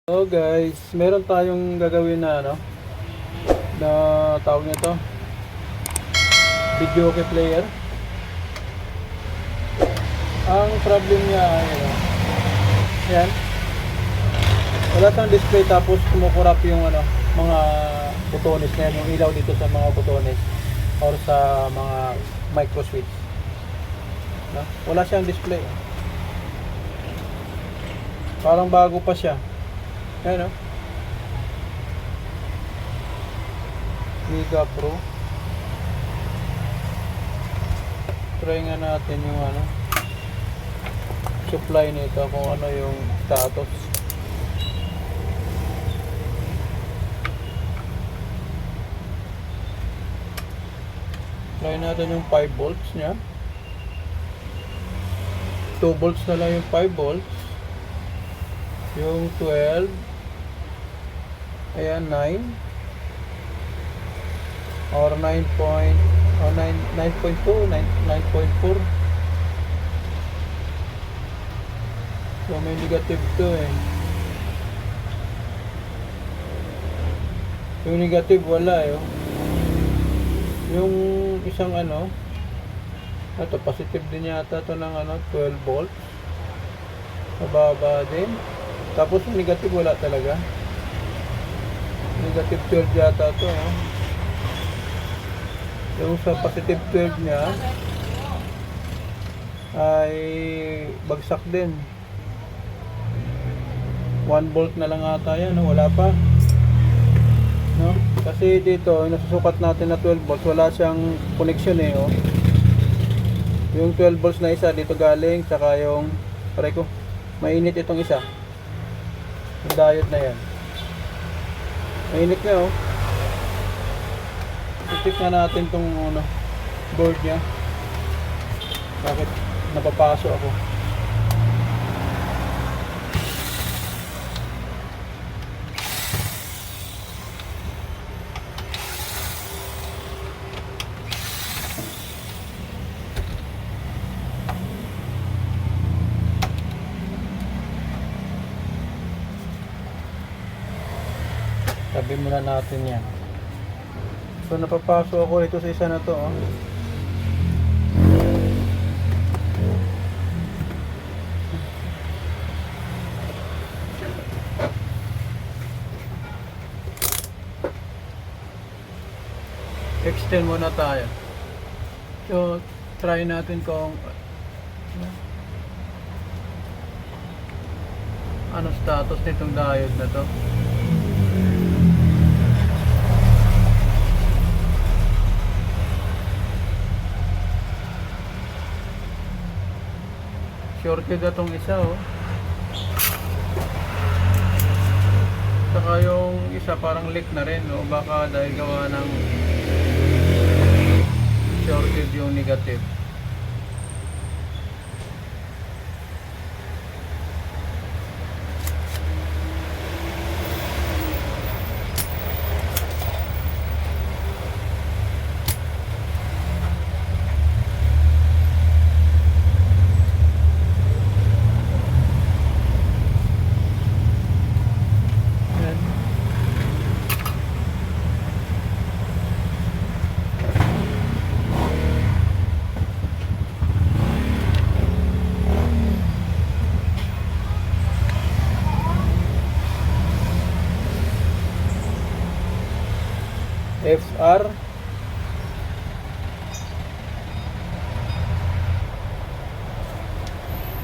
So guys, meron tayong gagawin na na tawag nito, video key player. Ang problem niya ay yan. Wala kang display tapos kumukurap yung mga butones na yan, yung ilaw dito sa mga butones or sa mga micro switch. No? Wala siyang display. Parang bago pa siya. Ayan Mega Pro. Try nga natin yung supply nito kung ano yung status. Try natin yung 5 volts nya. 2 volts na lang yung 5 volts. Yung 12. Ayan, 9 or 9.2, 9.4. So may negative to yung negative wala yung isang ito positive din yata to ng 12 volts, mababa din. Tapos yung negative wala talaga. Negative 12 yata to Yung sa positive 12 nya ay bagsak din. 1 volt na lang ata yan, wala pa. No? Kasi dito, nasusukat natin na 12 volts, wala siyang connection Yung 12 volts na isa dito galing, saka yung pare ko, mainit itong isa. Yung diode na yan. Mainit na I-check na natin tong board nya. Bakit napapaso ako? Sabi muna natin yan. So napapasok ako ito sa isa na to Extend muna tayo. So try natin kung ano status nitong diode na to. Shorted na tong isa saka yung isa parang leak na rin baka dahil gawa ng shorted yung negative. FR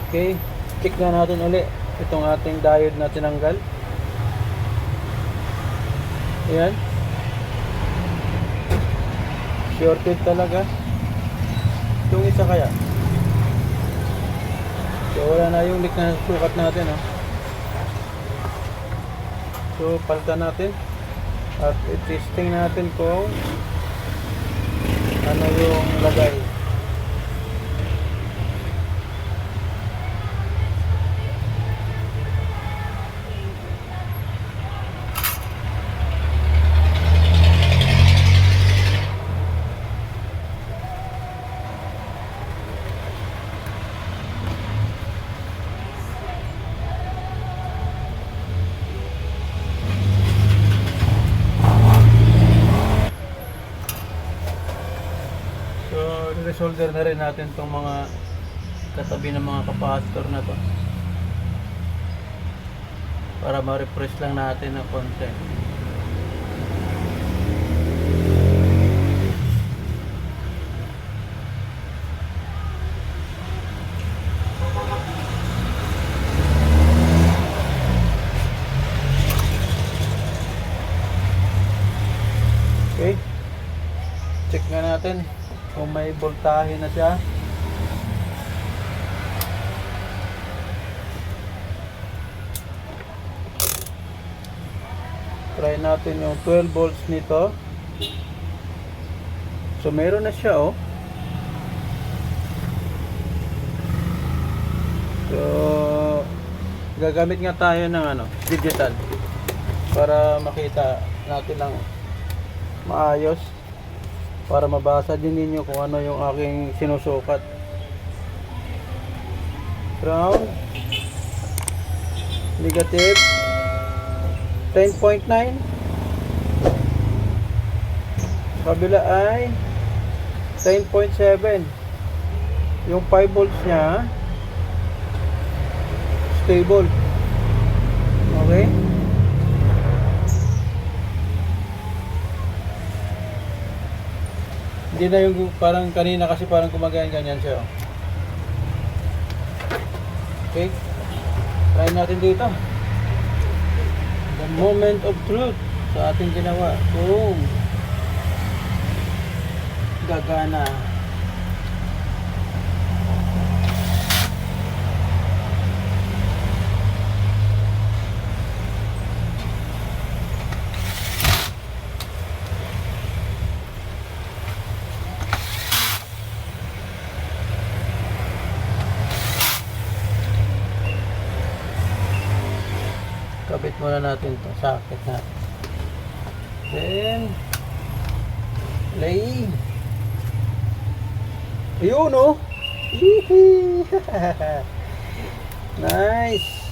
okay, check na natin ulit itong ating diode na tinanggal. Ayan, shorted talaga itong isa kaya. So wala na yung leak na sukat natin So palitan natin at i-testing natin kung ano yung lagay. i-resolder na rin natin tong mga katabi ng mga capacitor na to para ma-refresh lang natin ng konti. Okay, check nga natin kung may voltahe na siya. Try natin yung 12 volts nito. So meron na siya, oh. So gagamit nga tayo ng digital para makita natin lang maayos, para mabasa din ninyo kung ano yung aking sinusukat. Ground, negative 10.9, kabila ay 10.7. yung 5 volts nya stable. Okay, hindi na yung parang kanina kasi parang gumagana-ganyan siya. Okay, try natin dito. The moment of truth sa ating ginawa. Boom, gagana. Kabit muna natin to, socket natin. Then play. Ayun, oh. Nice.